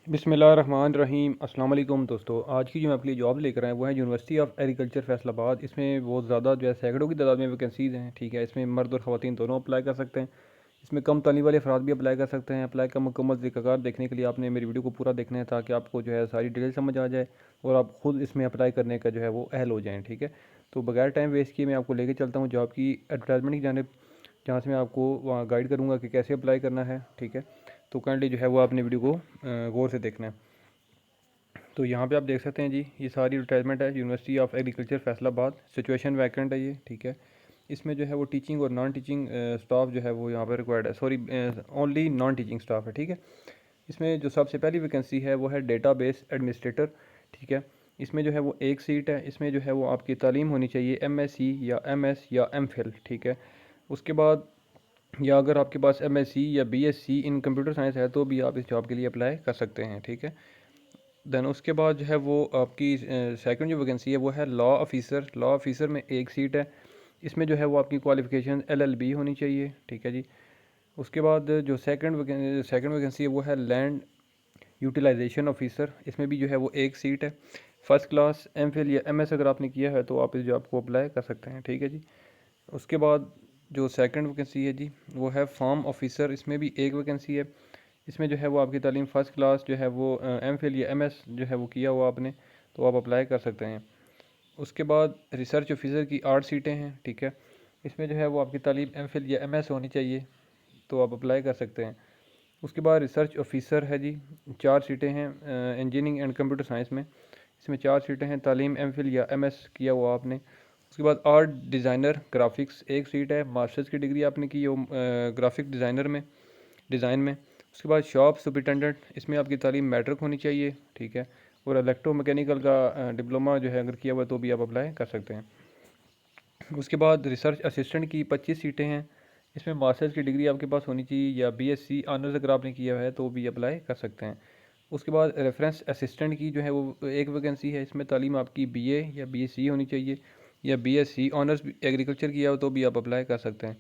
बिस्मिल्लाहिर्रहमानिर्रहीम। अस्सलाम वालेकुम दोस्तों, आज की जो मैं आपके लिए जॉब लेकर आया वो है यूनिवर्सिटी ऑफ एग्रीकल्चर फैसलाबाद। इसमें बहुत ज़्यादा जो है सैकड़ों की तादाद में वैकेंसीज़ हैं। ठीक है, इसमें मर्द और ख़वातीन दोनों अप्लाई कर सकते हैं। इसमें कम तालीम वाले अफराद भी अप्लाई कर सकते हैं। अप्लाई का मुकम्मल तरीक़ाकार देखने के लिए आपने मेरी वीडियो को पूरा देखना है ताकि आपको जो है सारी डिटेल समझ आ जाए और आप ख़ुद इसमें अप्लाई करने का जो है वो अहल हो जाएँ। ठीक है, तो बगैर टाइम वेस्ट किए मैं आपको लेके चलता हूँ जॉब की एडवर्टाइजमेंट की जानिब, जहाँ से मैं आपको वहाँ गाइड करूँगा कि कैसे अप्लाई करना है। ठीक है, तो काइंडली जो है वो आपने वीडियो को गौर से देखना है। तो यहाँ पे आप देख सकते हैं जी, ये सारी एडवर्टाइजमेंट है university of agriculture Faisalabad. Situation vacant है ये। ठीक है, इसमें जो है वो टीचिंग और नॉन टीचिंग स्टाफ जो है वो यहाँ पर रिक्वायर्ड है। Sorry, only non teaching staff है। ठीक है, इसमें जो सबसे पहली वैकेंसी है वो है डेटाबेस एडमिनिस्ट्रेटर। ठीक है, इसमें जो है वो एक सीट है। इसमें जो है वो आपकी तालीम होनी चाहिए एमएससी या एमएस या एमफिल। ठीक है, उसके बाद या अगर आपके पास एमएससी या बीएससी इन कंप्यूटर साइंस है तो भी आप इस जॉब के लिए अप्लाई कर सकते हैं। ठीक है, देन उसके बाद जो है वो आपकी सेकंड जो वैकेंसी है वो है लॉ ऑफिसर। लॉ ऑफिसर में एक सीट है। इसमें जो है वो आपकी क्वालिफ़िकेशन एलएलबी होनी चाहिए। ठीक है जी, उसके बाद जो सेकंड वैकेंसी है वो है लैंड यूटिलाइजेशन ऑफिसर। इसमें भी जो है वो एक सीट है। फ़र्स्ट क्लास एमफिल या एमएस अगर आपने किया है तो आप इस जॉब को अप्लाई कर सकते हैं। ठीक है जी, उसके बाद जो सेकंड वैकेंसी है जी वो है फार्म ऑफिसर। इसमें भी एक वैकेंसी है। इसमें जो है वो आपकी तालीम फ़र्स्ट क्लास जो है वो एमफिल या एमएस जो है वो किया हुआ आपने, तो आप अप्लाई कर सकते हैं। उसके बाद रिसर्च ऑफिसर की 8 सीटें हैं। ठीक है, इसमें जो है वो आपकी तालीम एमफिल या एमएस होनी चाहिए, तो आप अप्लाई कर सकते हैं। उसके बाद रिसर्च ऑफिसर है जी, 4 सीटें हैं इंजीनियरिंग एंड कंप्यूटर साइंस में। इसमें 4 सीटें हैं, तालीम एमफिल या एमएस किया हुआ आपने। उसके बाद आर्ट डिज़ाइनर ग्राफिक्स एक सीट है, मास्टर्स की डिग्री आपने की हो ग्राफिक डिज़ाइनर में, डिज़ाइन में। उसके बाद शॉप सुपरिटेंडेंट, इसमें आपकी तालीम मैट्रिक होनी चाहिए। ठीक है, और इलेक्ट्रो मैकेनिकल का डिप्लोमा जो है अगर किया हुआ तो भी आप अप्लाई कर सकते हैं। उसके बाद रिसर्च असिस्टेंट की 25 सीटें हैं। इसमें मास्टर्स की डिग्री आपके पास होनी चाहिए या बीएससी ऑनर्स अगर आपने किया है तो भी अप्लाई कर सकते हैं। उसके बाद रेफरेंस असिस्टेंट की जो है वो एक वैकेंसी है। इसमें तालीम आपकी बीए या बीएससी होनी चाहिए या बीएससी ऑनर्स एग्रीकल्चर किया हो तो भी आप अप्लाई कर सकते हैं।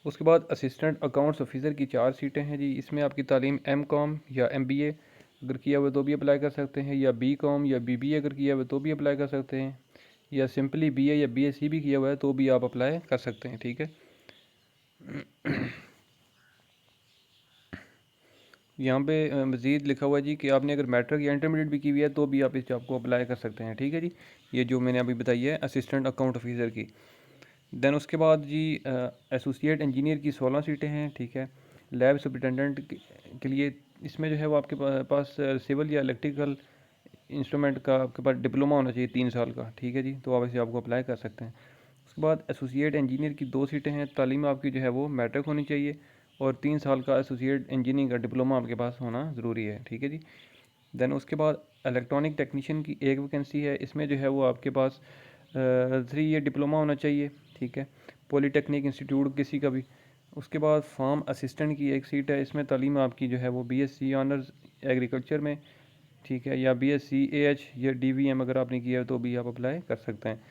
उसके बाद असिस्टेंट अकाउंट्स ऑफिसर की 4 सीटें हैं जी। इसमें आपकी तालीम एमकॉम या एमबीए अगर किया हुआ तो भी अप्लाई कर सकते हैं, या बीकॉम या बीबीए अगर किया हुआ तो भी अप्लाई कर सकते हैं, या सिंपली बीए या बीएससी भी किया हुआ है तो भी आप अप्लाई कर सकते हैं। ठीक है, यहाँ पे मज़ीद लिखा हुआ है जी कि आपने अगर मैट्रिक या इंटरमीडिएट भी की हुई है तो भी आप इस जॉब को अप्लाई कर सकते हैं। ठीक है जी, ये जो मैंने अभी बताई है असिस्टेंट अकाउंट ऑफिसर की। देन उसके बाद जी एसोसिएट इंजीनियर की 16 सीटें हैं। ठीक है, लैब सुपरिटेंडेंट के लिए इसमें जो है वो आपके पास सिविल या इलेक्ट्रिकल इंस्ट्रूमेंट का आपके पास डिप्लोमा होना चाहिए 3 साल का। ठीक है जी, तो आप इसे आपको अप्लाई कर सकते हैं। उसके बाद एसोसिएट इंजीनियर की 2 सीटें हैं। तालीम आपकी जो है वो मैट्रिक होनी चाहिए और 3 साल का एसोसिएट इंजीनियरिंग का डिप्लोमा आपके पास होना ज़रूरी है। ठीक है जी, देन उसके बाद इलेक्ट्रॉनिक टेक्नीशियन की एक वैकेंसी है। इसमें जो है वो आपके पास 3 ईयर डिप्लोमा होना चाहिए। ठीक है, पॉलीटेक्निक इंस्टीट्यूट किसी का भी। उसके बाद फार्म असिस्टेंट की एक सीट है। इसमें तालीम आपकी जो है वो बीएससी ऑनर्स एग्रीकल्चर में, ठीक है, या बीएससी एएच या डीवीएम अगर आपने किया है तो भी आप अप्लाई कर सकते हैं।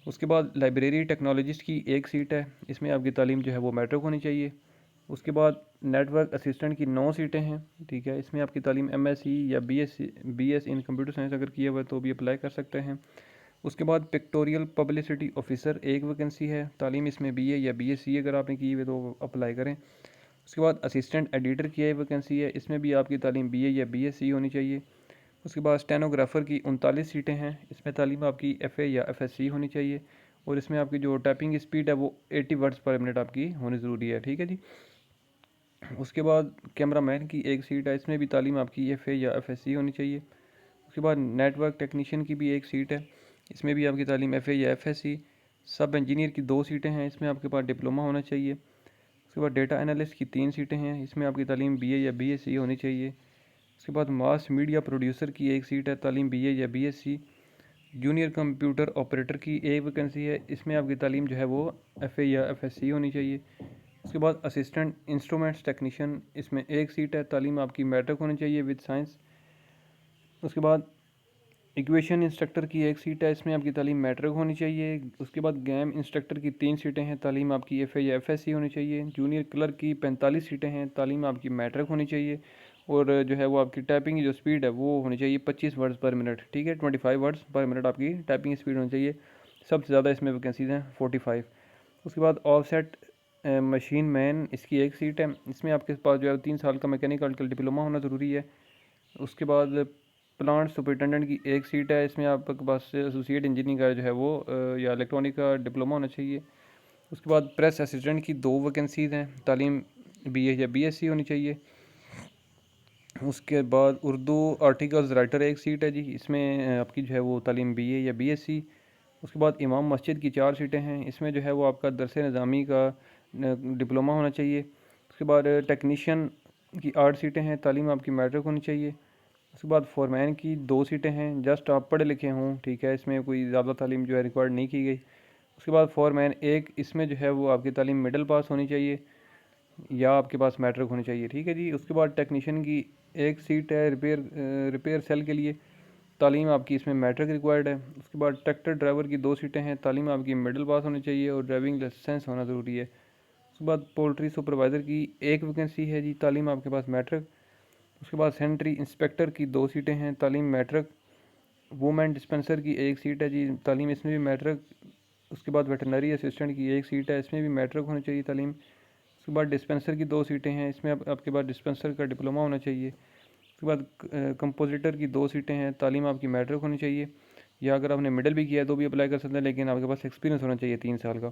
उसके बाद लाइब्रेरी टेक्नोलॉजिस्ट की एक सीट है। इसमें आपकी तालीम जो है वो मैट्रिक होनी चाहिए। उसके बाद नेटवर्क असिस्टेंट की 9 सीटें हैं। ठीक है, इसमें आपकी तालीम एमएससी या बीएस इन कंप्यूटर साइंस अगर किया हुआ है तो भी अप्लाई कर सकते हैं। उसके बाद पिक्टोरियल पब्लिसिटी ऑफिसर एक वैकेंसी है। तालीम इसमें बीए या बीएससी अगर आपने की हुई है तो अप्लाई करें। उसके बाद असिस्टेंट एडिटर की एक वैकेंसी है। इसमें भी आपकी तालीम बीए या बीएससी होनी चाहिए। उसके बाद स्टेनोग्राफ़र की 39 सीटें हैं। इसमें तालीम आपकी एफ़ए या एफएससी होनी चाहिए और इसमें आपकी जो टाइपिंग स्पीड है वो 80 वर्ड्स पर मिनट आपकी होनी ज़रूरी है। ठीक है जी, उसके बाद कैमरामैन की एक सीट है। इसमें भी तालीम आपकी एफ़ए या एफएससी होनी चाहिए। उसके बाद नेटवर्क टेक्नीशियन की भी एक सीट है। इसमें भी आपकी तालीम एफ़ए या एफएससी। सब इंजीनियर की 2 सीटें हैं। इसमें आपके पास डिप्लोमा होना चाहिए। उसके बाद डेटा एनालिस्ट की 3 सीटें हैं। इसमें आपकी तालीम बीए या बीएससी होनी चाहिए। उसके बाद मास मीडिया प्रोड्यूसर की एक सीट है। तालीम बीए या बीएससी। जूनियर कंप्यूटर ऑपरेटर की एक वैकेंसी है। इसमें आपकी तालीम जो है वो एफ़ए या एफएससी होनी चाहिए। उसके बाद असिस्टेंट इंस्ट्रूमेंट्स टेक्नीशियन, इसमें एक सीट है। तालीम आपकी मैट्रिक होनी चाहिए विद साइंस। उसके बाद इक्वेशन इंस्ट्रक्टर की एक सीट है। इसमें आपकी तालीम मैट्रिक होनी चाहिए। उसके बाद गेम इंस्ट्रक्टर की 3 सीटें हैं। तालीम आपकी एफ़ए या एफएससी होनी चाहिए। जूनियर क्लर्क की 45 सीटें हैं। तालीम आपकी मैट्रिक होनी चाहिए और जो है वो आपकी टाइपिंग की जो स्पीड है वो होनी चाहिए 25 वर्ड्स पर मिनट, ठीक है, 25 वर्ड्स पर मिनट आपकी टाइपिंग स्पीड होनी चाहिए। सबसे ज़्यादा इसमें वैकेंसीज़ हैं 45। उसके बाद ऑफसेट मशीन मैन, इसकी एक सीट है। इसमें आपके पास जो है 3 साल का मैकेनिकल डिप्लोमा होना ज़रूरी है। उसके बाद प्लांट सुपरिटेंडेंट की एक सीट है। इसमें आपके पास एसोसिएट इंजीनियरिंग का जो है वो या इलेक्ट्रॉनिक का डिप्लोमा होना चाहिए। उसके बाद प्रेस असिस्टेंट की 2 वैकेंसीज़ हैं, तालीम बीए या बीएससी होनी चाहिए। उसके बाद उर्दू आर्टिकल्स राइटर एक सीट है जी, इसमें आपकी जो है वो तालीम बीए या बीएससी। उसके बाद इमाम मस्जिद की 4 सीटें हैं, इसमें जो है वो आपका दरस निज़ामी का डिप्लोमा होना चाहिए। उसके बाद टेक्नीशियन की 8 सीटें हैं, तालीम आपकी मैट्रिक होनी चाहिए। उसके बाद फोरमैन की 2 सीटें हैं, जस्ट आप पढ़े लिखे हों, ठीक है, इसमें कोई ज़्यादा तालीम जो है रिक्वायर्ड नहीं की गई। उसके बाद फोरमैन एक, इसमें जो है वो आपकी तालीम मिडिल पास होनी चाहिए या आपके पास मैट्रिक होनी चाहिए, ठीक है जी। उसके बाद टेक्नीशियन की एक सीट है रिपेयर सेल के लिए, तालीम आपकी इसमें मैट्रिक रिक्वायर्ड है। उसके बाद ट्रैक्टर ड्राइवर की 2 सीटें हैं, तालीम आपकी मिडिल पास होनी चाहिए और ड्राइविंग लाइसेंस होना ज़रूरी है। उसके बाद पोल्ट्री सुपरवाइज़र की एक वैकेंसी है जी, तालीम आपके पास मैट्रिक। उसके बाद सैनिटरी इंस्पेक्टर की 2 सीटें हैं, तालीम मैट्रिक। वूमेन डिस्पेंसर की एक सीट है जी, तालीम इसमें भी मैट्रिक। उसके बाद वेटरनरी असिस्टेंट की एक सीट है, इसमें भी मैट्रिक होनी चाहिए तालीम। उसके बाद डिस्पेंसर की 2 सीटें हैं, इसमें आपके पास डिस्पेंसर का डिप्लोमा होना चाहिए। उसके बाद कंपोजिटर की 2 सीटें हैं, तालीम आपकी मैट्रिक होनी चाहिए या अगर आपने मिडिल भी किया है तो भी अप्लाई कर सकते हैं, लेकिन आपके पास एक्सपीरियंस होना चाहिए 3 साल का।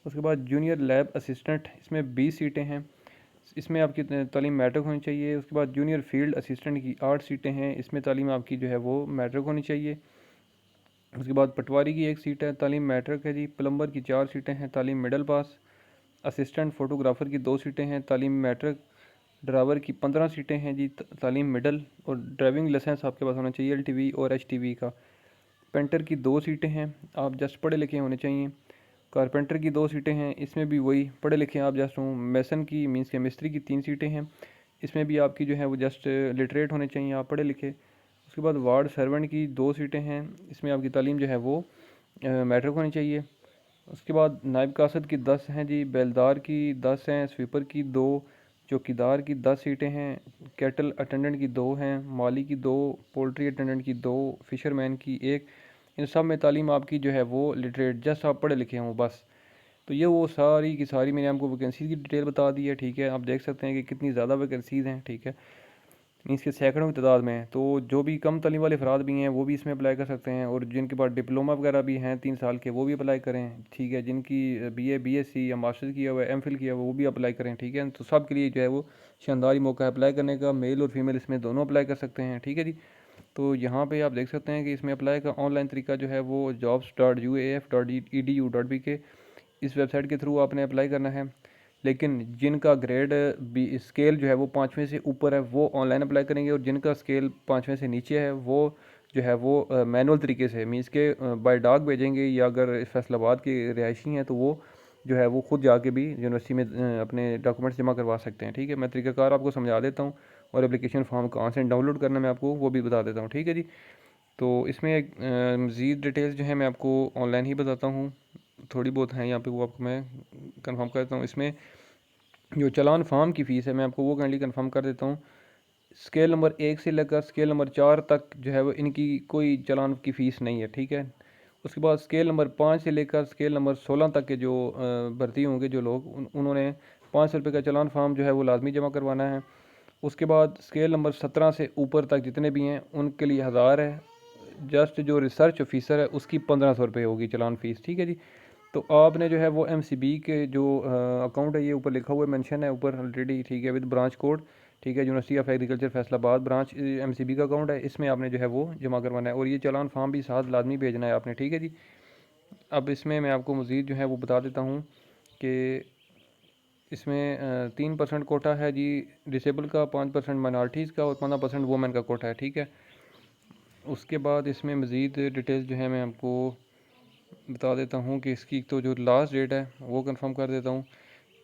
उसके बाद जूनियर लैब असिस्टेंट, इसमें 20 सीटें हैं, इसमें आपकी तालीम मैट्रिक होनी चाहिए। उसके बाद जूनियर फील्ड असिस्टेंट की 8 सीटें हैं, इसमें तालीम आपकी जो है वो मैट्रिक होनी चाहिए। उसके बाद पटवारी की एक सीट है, तालीम मैट्रिक है जी। प्लम्बर की 4 सीटें हैं, तालीम मिडल पास। असिस्टेंट फ़ोटोग्राफ़र की 2 सीटें हैं, तालीम मैट्रिक। ड्राइवर की 15 सीटें हैं जी, तालीम मिडल। और ड्राइविंग लाइसेंस आपके पास होना चाहिए एलटीवी और एचटीवी का। पेंटर की 2 सीटें हैं, आप जस्ट पढ़े लिखे होने चाहिए। कारपेंटर की 2 सीटें हैं, इसमें भी वही पढ़े लिखे आप जस्ट हों। मेसन की मीन्स के मिस्त्री की 3 सीटें हैं, इसमें भी आपकी जो है वो जस्ट लिटरेट होने चाहिए, आप पढ़े लिखे। उसके बाद वार्ड सर्वेंट की 2 सीटें हैं, इसमें आपकी तालीम जो है वो मैट्रिक होनी चाहिए। उसके बाद नायब कासद की 10 हैं जी, बेलदार की 10 हैं, स्वीपर की 2, चौकीदार की 10 सीटें हैं, कैटल अटेंडेंट की 2 हैं, माली की 2, पोल्ट्री अटेंडेंट की 2, फिशरमैन की 1। इन सब में तालीम आपकी जो है वो लिटरेट जस्ट आप पढ़े लिखे हों बस। तो ये वो सारी की सारी मैंने आपको वैकेंसीज़ की डिटेल बता दी है, ठीक है। आप देख सकते हैं कि कितनी ज़्यादा वैकेंसीज़ हैं, ठीक है, मीन्स के सैकड़ों की तादाद में है। तो जो भी कम तालीम वाले अफराद भी हैं वो भी इसमें अप्लाई कर सकते हैं, और जिनके पास डिप्लोमा वगैरह भी हैं 3 साल के वो भी अप्लाई करें, ठीक है। जिनकी बीए बीएससी या मास्टर्स किया हुआ है, एमफिल किया हुआ है, वो भी अप्लाई करें, ठीक है। तो सब के लिए जो है वो शानदार ही मौका है अप्लाई करने का, मेल और फीमेल इसमें दोनों अप्लाई कर सकते हैं, ठीक है जी। तो यहाँ पे आप देख सकते हैं कि इसमें अप्लाई का ऑनलाइन तरीका जो है वो jobs.uaf.edu.bk, इस वेबसाइट के थ्रू आपने अप्लाई करना है। लेकिन जिनका ग्रेड बी स्केल जो है वो 5वें से ऊपर है वो ऑनलाइन अप्लाई करेंगे, और जिनका स्केल 5वें से नीचे है वो जो है वो मैनुअल तरीके से मीन्स के बाय डाक भेजेंगे, या अगर फैसलाबाद के रिहायशी हैं तो वो जो है वो खुद जाके भी यूनिवर्सिटी में अपने डॉक्यूमेंट्स जमा करवा सकते हैं, ठीक है। मैं तरीकाकार आपको समझा देता हूँ, और एप्लीकेशन फॉर्म कहाँ से डाउनलोड करना मैं आपको वो भी बता देता हूँ, ठीक है जी। तो इसमें मज़ीद डिटेल्स जो है मैं आपको ऑनलाइन ही बताता हूँ, थोड़ी बहुत हैं यहाँ पे, वो आपको मैं कंफर्म कर देता हूँ। इसमें जो चालान फार्म की फ़ीस है मैं आपको वो काइंडली कंफर्म कर देता हूँ। स्केल नंबर 1 से लेकर स्केल नंबर 4 तक जो है वो इनकी कोई चालान की फ़ीस नहीं है, ठीक है। उसके बाद स्केल नंबर 5 से लेकर स्केल नंबर 16 तक के जो भर्ती होंगे जो लोग, उन्होंने 500 रुपये का चालान फार्म जो है वो लाजमी जमा करवाना है। उसके बाद स्केल नंबर 17 से ऊपर तक जितने भी हैं उनके लिए 1000 है। जस्ट जो रिसर्च ऑफिसर है उसकी 1500 रुपये होगी चालान फ़ीस, ठीक है जी। तो आपने जो है वो एमसीबी के जो अकाउंट है, ये ऊपर लिखा हुआ है, मेंशन है ऊपर ऑलरेडी, ठीक है, विद ब्रांच कोड, ठीक है, university of agriculture Faisalabad branch MCB का अकाउंट है, इसमें आपने जो है वो जमा करवाना है, और ये चालान फार्म भी साथ लाजमी भेजना है आपने, ठीक है जी। अब इसमें मैं आपको मज़ीद जो है वो बता देता हूँ कि इसमें 3% कोटा है जी डिसेबल का, 5% माइनॉरिटीज़ का, और 15% वुमेन का कोटा है, ठीक है। उसके बाद इसमें मज़ीद डिटेल्स जो है मैं आपको बता देता हूँ कि इसकी तो जो लास्ट डेट है वो कंफर्म कर देता हूँ,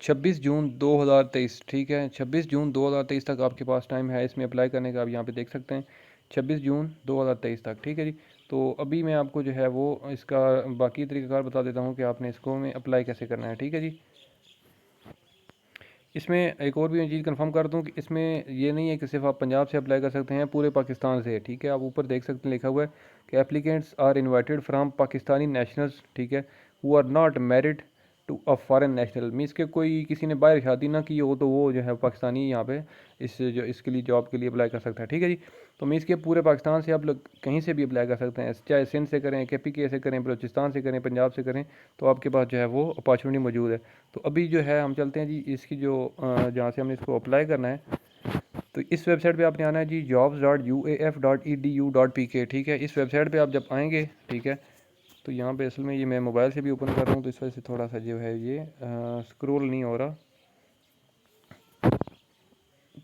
26 जून 2023, ठीक है। 26 जून 2023 तक आपके पास टाइम है इसमें अप्लाई करने का, आप यहाँ पे देख सकते हैं 26 जून 2023 तक, ठीक है जी। तो अभी मैं आपको जो है वो इसका बाकी तरीक़ाकार बता देता हूँ कि आपने इसको में अप्लाई कैसे करना है, ठीक है जी। इसमें एक और भी मैं चीज़ कंफर्म कर दूं कि इसमें ये नहीं है कि सिर्फ आप पंजाब से अप्लाई कर सकते हैं, पूरे पाकिस्तान से, ठीक है। आप ऊपर देख सकते हैं लिखा हुआ है कि applicants are invited from Pakistani nationals, ठीक है, who are not married to a foreign national. Means के कोई किसी ने बाहर शादी ना की हो तो वो जो है पाकिस्तानी यहाँ पे इसके लिए जॉब के लिए अप्लाई कर सकता है, ठीक है जी। तो मीन्स के पूरे पाकिस्तान से आप लोग कहीं से भी अप्लाई कर सकते हैं, चाहे सिंध से करें, KPK से करें, बलूचिस्तान से करें, पंजाब से करें, तो आपके पास जो है वो अपॉर्चुनिटी मौजूद है। तो अभी जो है हम चलते हैं जी इसकी जो जहाँ से हमने इसको अप्लाई करना है, तो इस वेबसाइट पे आपने आना है जी jobs.uaf.edu.pk, ठीक है। इस वेबसाइट पे आप जब आएंगे, ठीक है, तो यहाँ पे असल में ये मैं मोबाइल से भी ओपन कर रहा हूँ तो इस वजह से थोड़ा सा जो है ये स्क्रॉल नहीं हो रहा।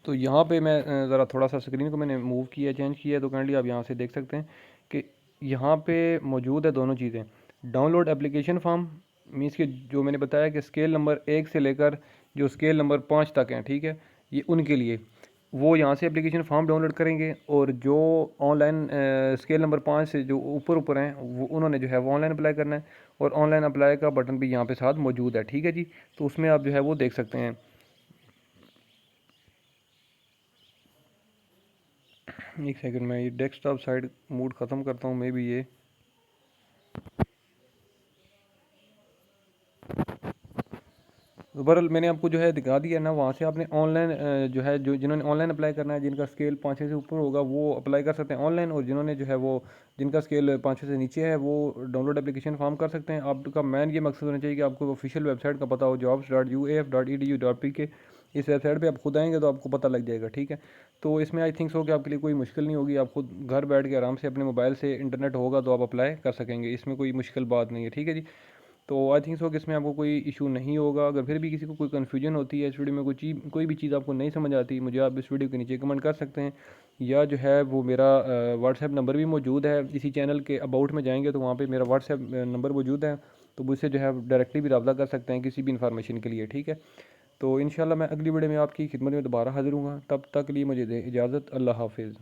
तो यहाँ पे मैं ज़रा थोड़ा सा स्क्रीन को मैंने मूव किया, चेंज किया, तो काइंडली आप यहाँ से देख सकते हैं कि यहाँ पे मौजूद है दोनों चीज़ें। डाउनलोड एप्लीकेशन फॉर्म, मीन्स कि जो मैंने बताया कि स्केल नंबर 1 से लेकर जो स्केल नंबर 5 तक हैं, ठीक है, ये उनके लिए वो यहाँ से एप्लीकेशन फॉर्म डाउनलोड करेंगे। और जो ऑनलाइन स्केल नंबर 5 से जो ऊपर ऊपर हैं वो उन्होंने जो है वो ऑनलाइन अप्लाई करना है, और ऑनलाइन अप्लाई का बटन भी यहाँ पे साथ मौजूद है, ठीक है जी। तो उसमें आप जो है वो देख सकते हैं। एक सेकंड में ये डेस्कटॉप साइड मूड ख़त्म करता हूँ, मे भी ये ओवरऑल मैंने आपको जो है दिखा दिया ना। वहाँ से आपने ऑनलाइन जो है जो जिन्होंने ऑनलाइन अप्लाई करना है, जिनका स्केल 5 से ऊपर होगा वो अप्लाई कर सकते हैं ऑनलाइन, और जिन्होंने जो है वो जिनका स्केल 5 से नीचे है वो डाउनलोड एप्लीकेशन फॉर्म कर सकते हैं। आपका मेन ये मकसद होना चाहिए कि आपको ऑफिशियल वेबसाइट का पता हो, jobs.uaf.edu.pk। इस वेबसाइट पे आप खुद आएंगे तो आपको पता लग जाएगा, ठीक है। तो इसमें आई थिंक सो कि आपके लिए कोई मुश्किल नहीं होगी, आप खुद घर बैठ के आराम से अपने मोबाइल से, इंटरनेट होगा तो आप अप्लाई कर सकेंगे, इसमें कोई मुश्किल बात नहीं है, ठीक है जी। तो आई थिंक सो कि इसमें आपको कोई इशू नहीं होगा। अगर फिर भी किसी को कोई कन्फ्यूजन होती है इस वीडियो में, कोई भी चीज़ आपको नहीं समझ आती, मुझे आप इस वीडियो के नीचे कमेंट कर सकते हैं, या जो है वो मेरा व्हाट्सएप नंबर भी मौजूद है। इसी चैनल के अबाउट में जाएंगे तो वहाँ पे मेरा व्हाट्सएप नंबर मौजूद है, तो मुझसे जो है डायरेक्टली भी रब्ता कर सकते हैं किसी भी इन्फॉर्मेशन के लिए, ठीक है। तो इंशाल्लाह मैं अगली वीडियो में आपकी खिदमत में दोबारा हाजिर हूँ, तब तक के लिए मुझे दे इजाज़त। अल्लाह हाफिज़।